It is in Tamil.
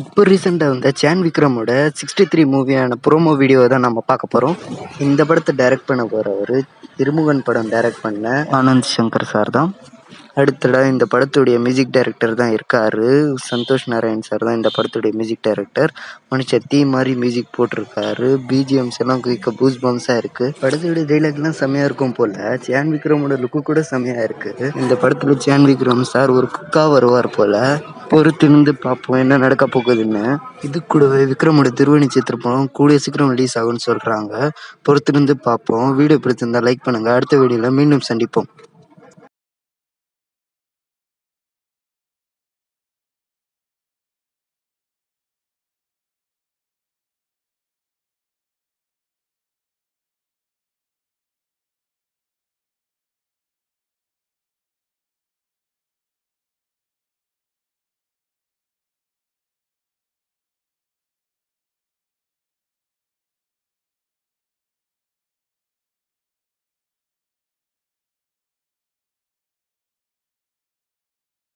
இப்போ ரீசெண்டாக வந்த சான் விக்ரமோட 63 மூவியான ப்ரோமோ வீடியோ தான் நம்ம பார்க்க போகிறோம். இந்த படத்தை டைரக்ட் பண்ண போகிறவர் திருமுகன் படம் டைரக்ட் பண்ண ஆனந்த் சங்கர் சார் தான். அடுத்ததாக இந்த படத்துடைய மியூசிக் டைரக்டர் தான் இருக்காரு. சந்தோஷ் நாராயண் சார் தான் இந்த படத்துடைய மியூசிக் டைரக்டர். மனுஷன் தீ மாதிரி மியூசிக் போட்டிருக்காரு. பிஜிஎம்ஸ் எல்லாம் குயிக்க பூஸ் பம்ஸாக இருக்கு. படத்துடைய டைலாக்லாம் செம்மையா இருக்கும் போல. சான் விக்ரமோட லுக்கு கூட செம்மையா இருக்கு. இந்த படத்துல சான் விக்ரம் சார் ஒரு குக்கா வருவார் போல. பொறுத்திருந்து பார்ப்போம் என்ன நடக்க போகுதுன்னு. இது கூடவே விக்ரமோட திருவணி சித்திர படம் கூடிய சீக்கிரம் ரிலீஸ் ஆகும்னு சொல்றாங்க. பொறுத்திருந்து பார்ப்போம். வீடியோ பிடிச்சிருந்தா லைக் பண்ணுங்க. அடுத்த வீடியோல மீண்டும் சந்திப்போம்.